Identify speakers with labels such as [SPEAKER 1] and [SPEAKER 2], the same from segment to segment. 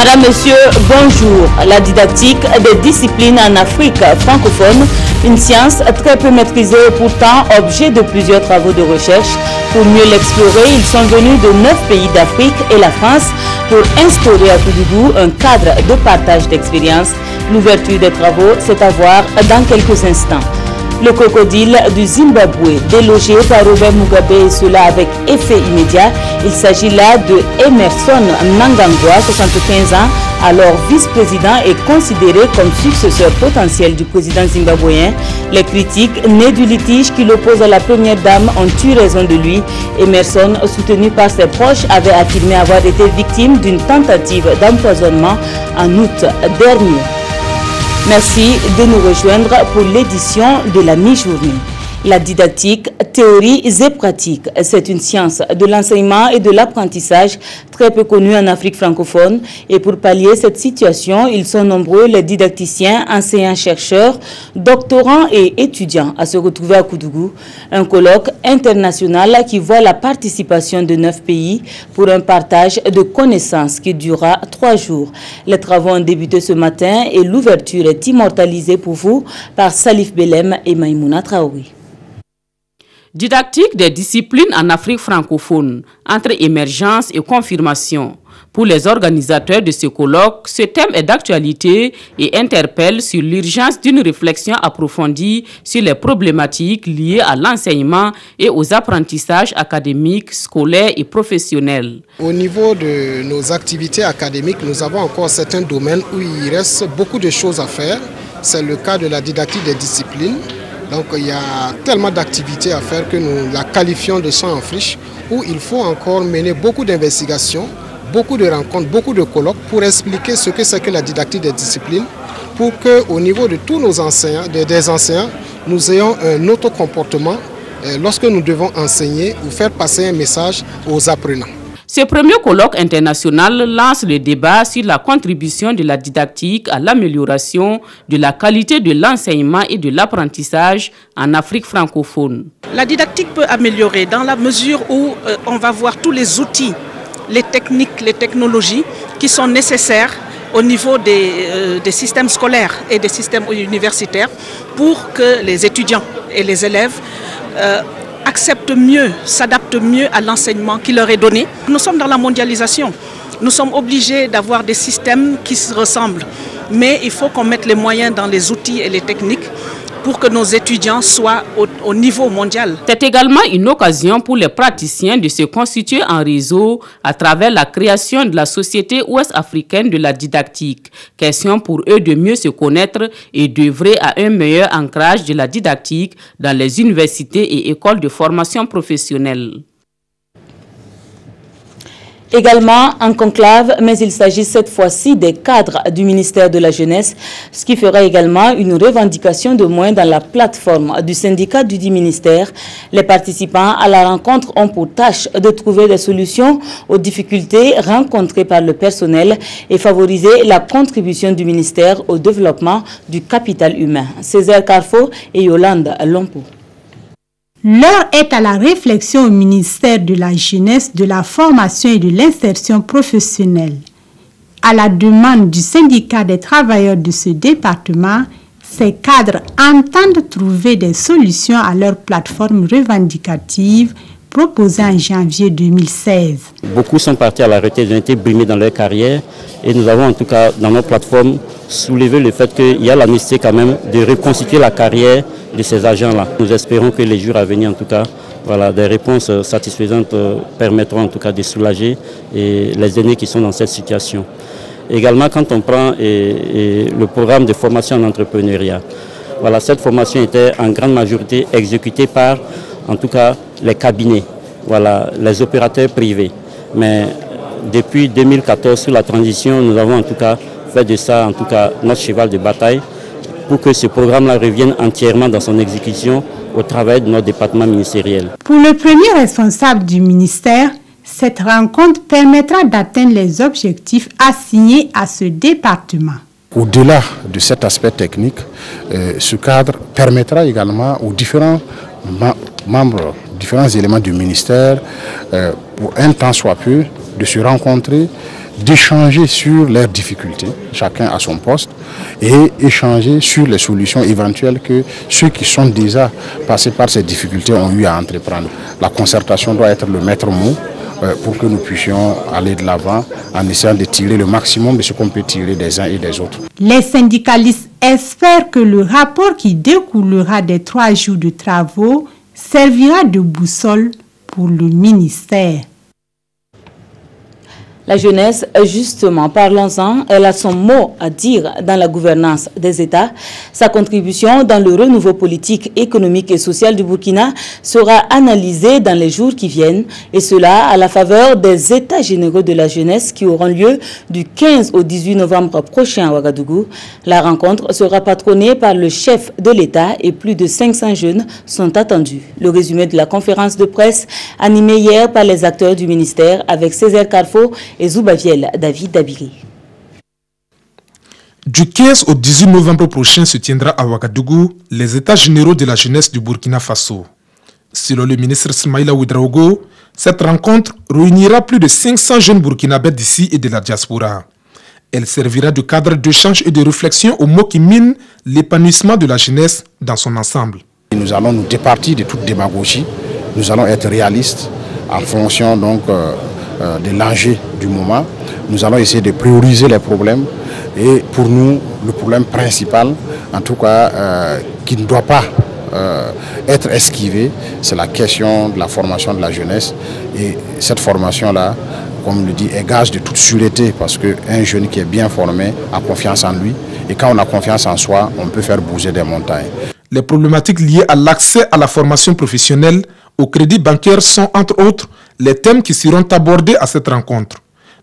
[SPEAKER 1] Madame, Monsieur, bonjour. La didactique des disciplines en Afrique francophone, une science très peu maîtrisée et pourtant objet de plusieurs travaux de recherche. Pour mieux l'explorer, ils sont venus de 9 pays d'Afrique et la France pour instaurer à Koudougou un cadre de partage d'expériences. L'ouverture des travaux, c'est à voir dans quelques instants. Le crocodile du Zimbabwe, délogé par Robert Mugabe, et cela avec effet immédiat. Il s'agit là de Emerson Mnangagwa, 75 ans, alors vice-président et considéré comme successeur potentiel du président zimbabwéen. Les critiques nées du litige qui l'oppose à la première dame ont eu raison de lui. Emerson, soutenu par ses proches, avait affirmé avoir été victime d'une tentative d'empoisonnement en août dernier. Merci de nous rejoindre pour l'édition de la mi-journée. La didactique, théorie et pratique, c'est une science de l'enseignement et de l'apprentissage très peu connue en Afrique francophone. Et pour pallier cette situation, ils sont nombreux les didacticiens, enseignants-chercheurs, doctorants et étudiants à se retrouver à Koudougou. Un colloque international qui voit la participation de 9 pays pour un partage de connaissances qui durera 3 jours. Les travaux ont débuté ce matin et l'ouverture est immortalisée pour vous par Salif Belem et Maïmouna Traoré.
[SPEAKER 2] Didactique des disciplines en Afrique francophone, entre émergence et confirmation. Pour les organisateurs de ce colloque, ce thème est d'actualité et interpelle sur l'urgence d'une réflexion approfondie sur les problématiques liées à l'enseignement et aux apprentissages académiques, scolaires et professionnels.
[SPEAKER 3] Au niveau de nos activités académiques, nous avons encore certains domaines où il reste beaucoup de choses à faire. C'est le cas de la didactique des disciplines. Donc il y a tellement d'activités à faire que nous la qualifions de champ en friche, où il faut encore mener beaucoup d'investigations, beaucoup de rencontres, beaucoup de colloques pour expliquer ce que c'est que la didactique des disciplines, pour qu'au niveau de tous nos enseignants, des enseignants, nous ayons un autre comportement lorsque nous devons enseigner ou faire passer un message aux apprenants.
[SPEAKER 2] Ce premier colloque international lance le débat sur la contribution de la didactique à l'amélioration de la qualité de l'enseignement et de l'apprentissage en Afrique francophone.
[SPEAKER 4] La didactique peut améliorer dans la mesure où on va voir tous les outils, les techniques, les technologies qui sont nécessaires au niveau des systèmes scolaires et des systèmes universitaires pour que les étudiants et les élèves acceptent mieux, s'adaptent mieux à l'enseignement qui leur est donné. Nous sommes dans la mondialisation. Nous sommes obligés d'avoir des systèmes qui se ressemblent. Mais il faut qu'on mette les moyens dans les outils et les techniques pour que nos étudiants soient au niveau mondial.
[SPEAKER 2] C'est également une occasion pour les praticiens de se constituer en réseau à travers la création de la Société ouest-africaine de la didactique. Question pour eux de mieux se connaître et d'œuvrer à un meilleur ancrage de la didactique dans les universités et écoles de formation professionnelle.
[SPEAKER 1] Également en conclave, mais il s'agit cette fois-ci des cadres du ministère de la Jeunesse, ce qui fera également une revendication de moins dans la plateforme du syndicat du dit ministère. Les participants à la rencontre ont pour tâche de trouver des solutions aux difficultés rencontrées par le personnel et favoriser la contribution du ministère au développement du capital humain. Césaire Carfo et Yolande Lompo.
[SPEAKER 5] L'heure est à la réflexion au ministère de la Jeunesse, de la Formation et de l'Insertion professionnelle. À la demande du syndicat des travailleurs de ce département, ces cadres entendent trouver des solutions à leur plateforme revendicative proposée en janvier 2016.
[SPEAKER 6] Beaucoup sont partis à la retraite, ils ont été brimés dans leur carrière et nous avons en tout cas dans notre plateforme soulevé le fait qu'il y a la nécessité quand même de reconstituer la carrière de ces agents-là. Nous espérons que les jours à venir, en tout cas, voilà, des réponses satisfaisantes permettront en tout cas de soulager les aînés qui sont dans cette situation. Également, quand on prend le programme de formation en entrepreneuriat, voilà, cette formation était en grande majorité exécutée par, en tout cas, les cabinets, voilà, les opérateurs privés. Mais depuis 2014, sous la transition, nous avons en tout cas fait de ça, en tout cas, notre cheval de bataille, pour que ce programme-là revienne entièrement dans son exécution au travail de notre département ministériel.
[SPEAKER 5] Pour le premier responsable du ministère, cette rencontre permettra d'atteindre les objectifs assignés à ce département.
[SPEAKER 7] Au-delà de cet aspect technique, ce cadre permettra également aux différents membres, différents éléments du ministère, pour un temps soit peu, de se rencontrer, d'échanger sur leurs difficultés, chacun à son poste, et échanger sur les solutions éventuelles que ceux qui sont déjà passés par ces difficultés ont eu à entreprendre. La concertation doit être le maître mot pour que nous puissions aller de l'avant en essayant de tirer le maximum de ce qu'on peut tirer des uns et des autres.
[SPEAKER 5] Les syndicalistes espèrent que le rapport qui découlera des 3 jours de travaux servira de boussole pour le ministère.
[SPEAKER 1] La jeunesse, justement, parlons-en, elle a son mot à dire dans la gouvernance des États. Sa contribution dans le renouveau politique, économique et social du Burkina sera analysée dans les jours qui viennent, et cela à la faveur des États généraux de la jeunesse qui auront lieu du 15 au 18 novembre prochain à Ouagadougou. La rencontre sera patronnée par le chef de l'État et plus de 500 jeunes sont attendus. Le résumé de la conférence de presse animée hier par les acteurs du ministère avec Césaire Carfo et Zoubaviel David Dabiri.
[SPEAKER 8] Du 15 au 18 novembre prochain se tiendra à Ouagadougou les États généraux de la jeunesse du Burkina Faso. Selon le ministre Smaïla Ouedraogo, cette rencontre réunira plus de 500 jeunes burkinabés d'ici et de la diaspora. Elle servira de cadre d'échange et de réflexion aux mots qui minent l'épanouissement de la jeunesse dans son ensemble.
[SPEAKER 7] Nous allons nous départir de toute démagogie, nous allons être réalistes en fonction donc de l'enjeu du moment. Nous allons essayer de prioriser les problèmes et pour nous, le problème principal, en tout cas, qui ne doit pas être esquivé, c'est la question de la formation de la jeunesse. Et cette formation-là, comme le dit, est gage de toute sûreté parce qu'un jeune qui est bien formé a confiance en lui. Et quand on a confiance en soi, on peut faire bouger des montagnes.
[SPEAKER 8] Les problématiques liées à l'accès à la formation professionnelle, au crédit bancaire sont entre autres les thèmes qui seront abordés à cette rencontre.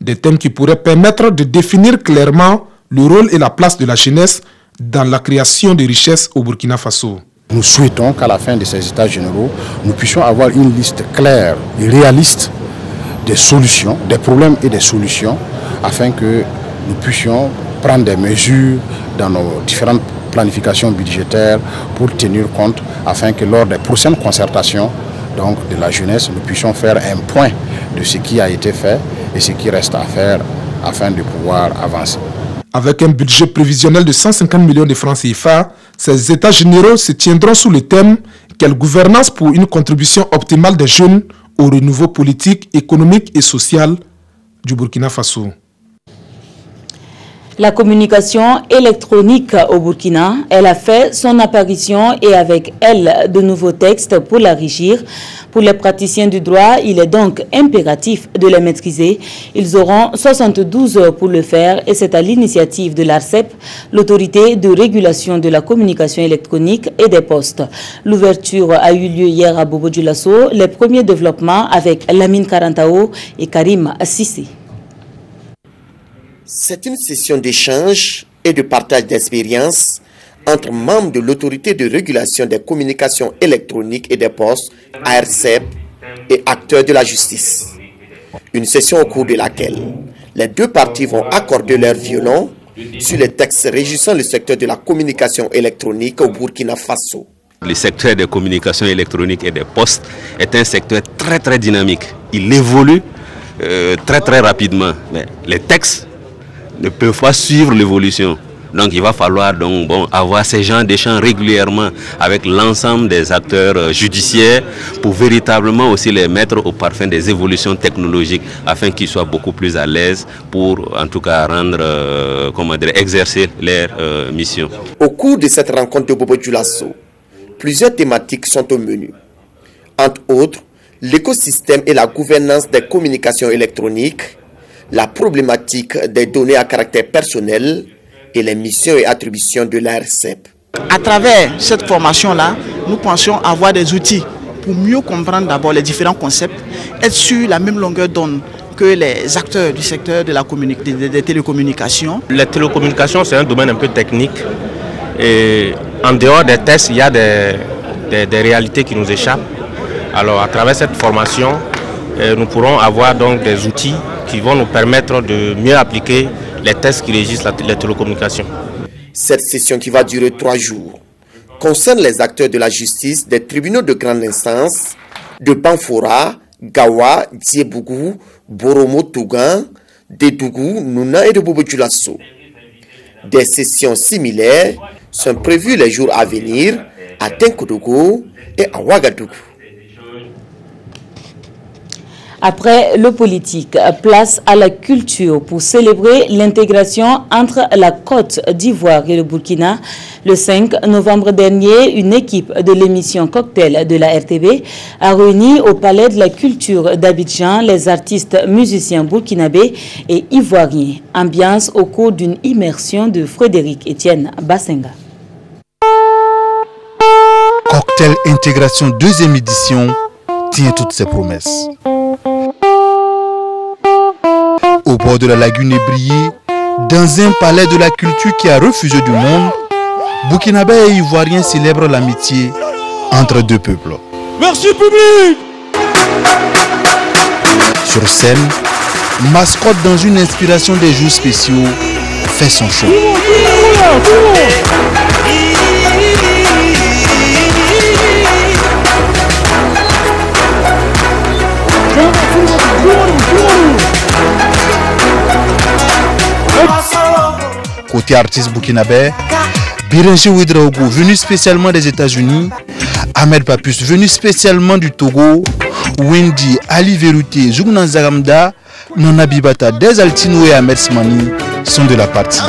[SPEAKER 8] Des thèmes qui pourraient permettre de définir clairement le rôle et la place de la jeunesse dans la création de richesses au Burkina Faso.
[SPEAKER 7] Nous souhaitons qu'à la fin de ces états généraux, nous puissions avoir une liste claire et réaliste des solutions, des problèmes et des solutions, afin que nous puissions prendre des mesures dans nos différentes planifications budgétaires pour tenir compte, afin que lors des prochaines concertations donc, de la jeunesse, nous puissions faire un point de ce qui a été fait et ce qui reste à faire afin de pouvoir avancer.
[SPEAKER 8] Avec un budget prévisionnel de 150 millions de francs CFA, ces états généraux se tiendront sous le thème « Quelle gouvernance pour une contribution optimale des jeunes au renouveau politique, économique et social du Burkina Faso ».
[SPEAKER 1] La communication électronique au Burkina, elle a fait son apparition et avec elle de nouveaux textes pour l'enrichir. Pour les praticiens du droit, il est donc impératif de les maîtriser. Ils auront 72 heures pour le faire et c'est à l'initiative de l'ARCEP, l'autorité de régulation de la communication électronique et des postes. L'ouverture a eu lieu hier à Bobo Dioulasso. Les premiers développements avec Lamine Karantao et Karim Sissé.
[SPEAKER 9] C'est une session d'échange et de partage d'expériences entre membres de l'autorité de régulation des communications électroniques et des postes, ARCEP, et acteurs de la justice. Une session au cours de laquelle les deux parties vont accorder leur violon sur les textes régissant le secteur de la communication électronique au Burkina Faso.
[SPEAKER 10] Le secteur des communications électroniques et des postes est un secteur très dynamique. Il évolue très rapidement. Mais les textes ne peuvent pas suivre l'évolution. Donc il va falloir avoir ces gens d'échange régulièrement avec l'ensemble des acteurs judiciaires pour véritablement aussi les mettre au parfum des évolutions technologiques afin qu'ils soient beaucoup plus à l'aise pour en tout cas rendre, exercer leur mission.
[SPEAKER 9] Au cours de cette rencontre de Bobo Dioulasso, plusieurs thématiques sont au menu. Entre autres, l'écosystème et la gouvernance des communications électroniques, la problématique des données à caractère personnel et les missions et attributions de l'ARCEP.
[SPEAKER 11] À travers cette formation-là, nous pensions avoir des outils pour mieux comprendre d'abord les différents concepts, être sur la même longueur d'onde que les acteurs du secteur de la des télécommunications.
[SPEAKER 12] Les télécommunications, c'est un domaine un peu technique. Et en dehors des tests, il y a des réalités qui nous échappent. Alors à travers cette formation, nous pourrons avoir donc des outils qui vont nous permettre de mieux appliquer les tests qui régissent les télécommunications.
[SPEAKER 9] Cette session qui va durer 3 jours concerne les acteurs de la justice des tribunaux de grande instance de Banfora, Gawa, Diebougou, Boromo, Tougan, d'Edougou, Nouna et de Bobo Dioulasso. Des sessions similaires sont prévues les jours à venir à Tenkodogo et à Ouagadougou.
[SPEAKER 1] Après le politique, place à la culture pour célébrer l'intégration entre la Côte d'Ivoire et le Burkina. Le 5 novembre dernier, une équipe de l'émission Cocktail de la RTB a réuni au Palais de la Culture d'Abidjan les artistes musiciens burkinabés et ivoiriens. Ambiance au cours d'une immersion de Frédéric Etienne Bassenga.
[SPEAKER 13] Cocktail Intégration 2e édition tient toutes ses promesses. Au bord de la lagune ébriée, dans un palais de la culture qui a refusé du monde, Burkinabés et Ivoiriens célèbrent l'amitié entre deux peuples.
[SPEAKER 14] Merci public!
[SPEAKER 13] Sur scène, mascotte dans une inspiration des jours spéciaux, fait son show. Côté artiste burkinabé, Birengé Ouedraogo, venu spécialement des États-Unis, Ahmed Papus, venu spécialement du Togo, Wendy, Ali Verouté, Zougnan Zagamda, Nona Bibata, Des Altino et Ahmed Smani sont de la partie.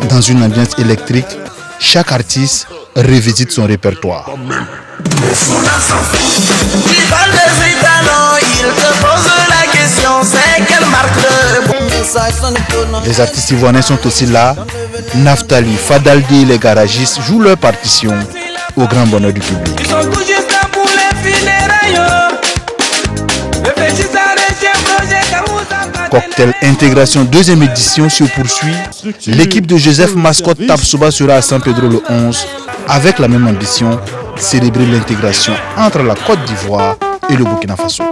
[SPEAKER 13] Dans une ambiance électrique, chaque artiste revisite son répertoire. Les artistes ivoiriens sont aussi là. Naftali, Fadaldi et les garagistes jouent leur partition au grand bonheur du public. Cocktail Intégration 2e édition se poursuit. L'équipe de Joseph Mascotte Tapsoba sera à San Pedro le 11 avec la même ambition, célébrer l'intégration entre la Côte d'Ivoire et le Burkina Faso.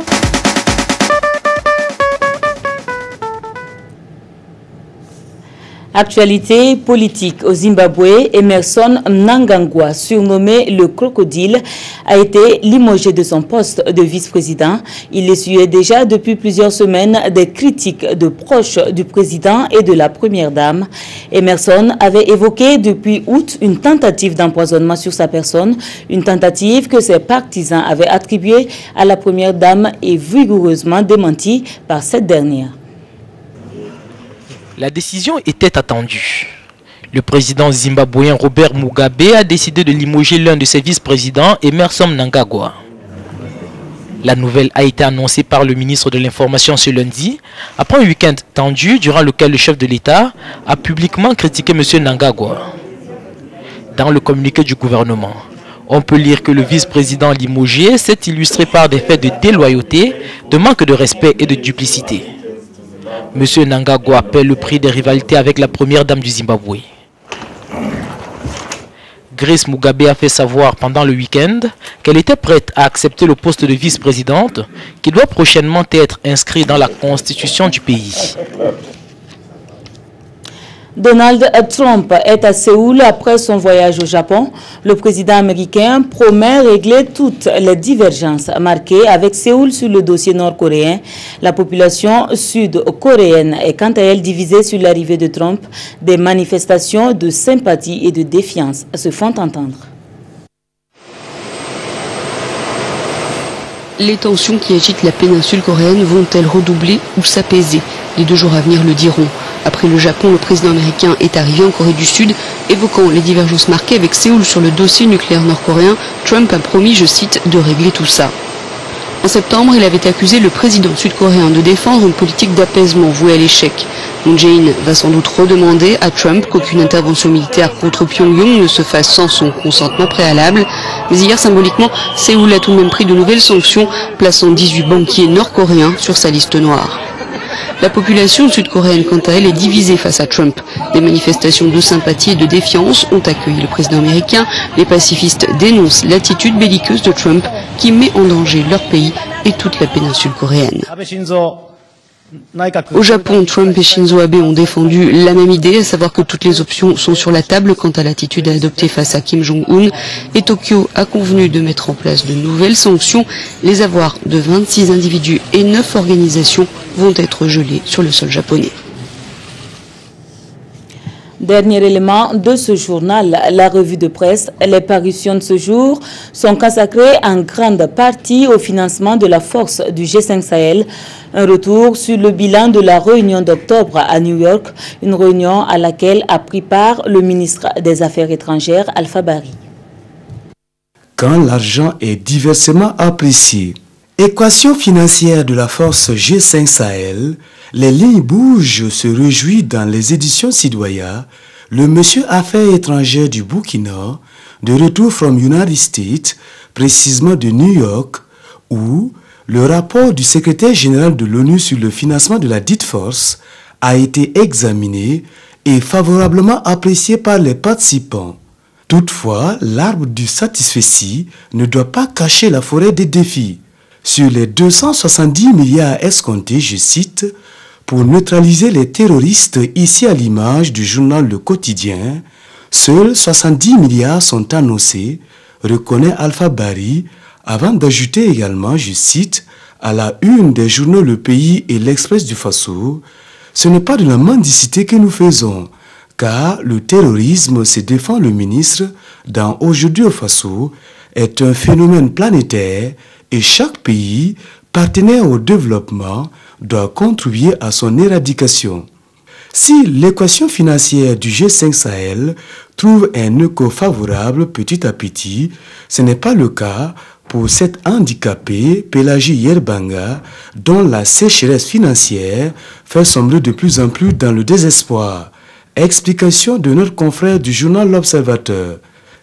[SPEAKER 1] Actualité politique au Zimbabwe, Emerson Mnangagwa, surnommé le crocodile, a été limogé de son poste de vice-président. Il essuyait déjà depuis plusieurs semaines des critiques de proches du président et de la première dame. Emerson avait évoqué depuis août une tentative d'empoisonnement sur sa personne, une tentative que ses partisans avaient attribuée à la première dame et vigoureusement démentie par cette dernière.
[SPEAKER 15] La décision était attendue. Le président zimbabwéen Robert Mugabe a décidé de limoger l'un de ses vice-présidents, Emerson Mnangagwa. La nouvelle a été annoncée par le ministre de l'Information ce lundi, après un week-end tendu durant lequel le chef de l'État a publiquement critiqué M. Mnangagwa. Dans le communiqué du gouvernement, on peut lire que le vice-président limogé s'est illustré par des faits de déloyauté, de manque de respect et de duplicité. M. Mnangagwa paie le prix des rivalités avec la première dame du Zimbabwe. Grace Mugabe a fait savoir pendant le week-end qu'elle était prête à accepter le poste de vice-présidente qui doit prochainement être inscrit dans la constitution du pays.
[SPEAKER 1] Donald Trump est à Séoul après son voyage au Japon. Le président américain promet régler toutes les divergences marquées avec Séoul sur le dossier nord-coréen. La population sud-coréenne est quant à elle divisée sur l'arrivée de Trump. Des manifestations de sympathie et de défiance se font entendre.
[SPEAKER 16] Les tensions qui agitent la péninsule coréenne vont-elles redoubler ou s'apaiser? Les 2 jours à venir le diront. Après le Japon, le président américain est arrivé en Corée du Sud. Évoquant les divergences marquées avec Séoul sur le dossier nucléaire nord-coréen, Trump a promis, je cite, de régler tout ça. En septembre, il avait accusé le président sud-coréen de défendre une politique d'apaisement vouée à l'échec. Moon Jae-in va sans doute redemander à Trump qu'aucune intervention militaire contre Pyongyang ne se fasse sans son consentement préalable. Mais hier, symboliquement, Séoul a tout de même pris de nouvelles sanctions, plaçant 18 banquiers nord-coréens sur sa liste noire. La population sud-coréenne, quant à elle, est divisée face à Trump. Des manifestations de sympathie et de défiance ont accueilli le président américain. Les pacifistes dénoncent l'attitude belliqueuse de Trump qui met en danger leur pays et toute la péninsule coréenne. Au Japon, Trump et Shinzo Abe ont défendu la même idée, à savoir que toutes les options sont sur la table quant à l'attitude à adopter face à Kim Jong-un. Et Tokyo a convenu de mettre en place de nouvelles sanctions. Les avoirs de 26 individus et 9 organisations vont être gelés sur le sol japonais.
[SPEAKER 1] Dernier élément de ce journal, la revue de presse. Les parutions de ce jour sont consacrées en grande partie au financement de la force du G5 Sahel. Un retour sur le bilan de la réunion d'octobre à New York, une réunion à laquelle a pris part le ministre des Affaires étrangères, Alpha Bari.
[SPEAKER 14] Quand l'argent est diversement apprécié. Équation financière de la force G5 Sahel, les lignes bougent se réjouit dans les éditions Sidoya, le monsieur Affaires étrangères du Burkina, de retour from United States, précisément de New York, où le rapport du secrétaire général de l'ONU sur le financement de la dite force a été examiné et favorablement apprécié par les participants. Toutefois, l'arbre du satisfecit ne doit pas cacher la forêt des défis. Sur les 270 milliards escomptés, je cite, pour neutraliser les terroristes ici à l'image du journal Le Quotidien, seuls 70 milliards sont annoncés, reconnaît Alpha Bari, avant d'ajouter également, je cite, à la une des journaux Le Pays et l'Express du Faso, ce n'est pas de la mendicité que nous faisons, car le terrorisme, se défend le ministre, dans Aujourd'hui au Faso, est un phénomène planétaire et chaque pays, partenaire au développement, doit contribuer à son éradication. Si l'équation financière du G5 Sahel trouve un écho favorable petit à petit, ce n'est pas le cas pour cette handicapée Pélagie Yerbanga, dont la sécheresse financière fait sombrer de plus en plus dans le désespoir. Explication de notre confrère du journal L'Observateur.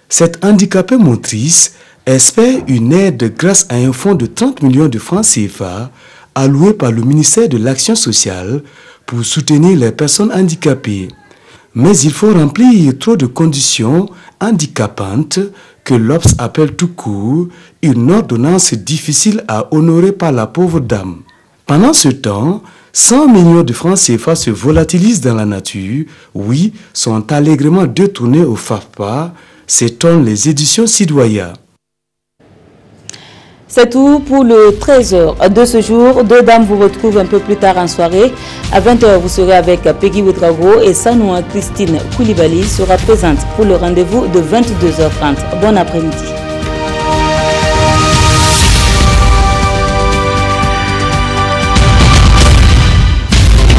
[SPEAKER 14] Cette handicapée motrice espère une aide grâce à un fonds de 30 millions de francs CFA alloué par le ministère de l'Action sociale pour soutenir les personnes handicapées. Mais il faut remplir trop de conditions handicapantes que l'Obs appelle tout court une ordonnance difficile à honorer par la pauvre dame. Pendant ce temps, 100 millions de francs CFA se volatilisent dans la nature, oui, sont allègrement détournés au FAFPA, s'étonnent les éditions Sidoya.
[SPEAKER 1] C'est tout pour le 13h de ce jour. Deux dames vous retrouvent un peu plus tard en soirée. À 20h, vous serez avec Peggy Ouedraogo et Sanoua Christine Koulibaly sera présente pour le rendez-vous de 22h30. Bon après-midi.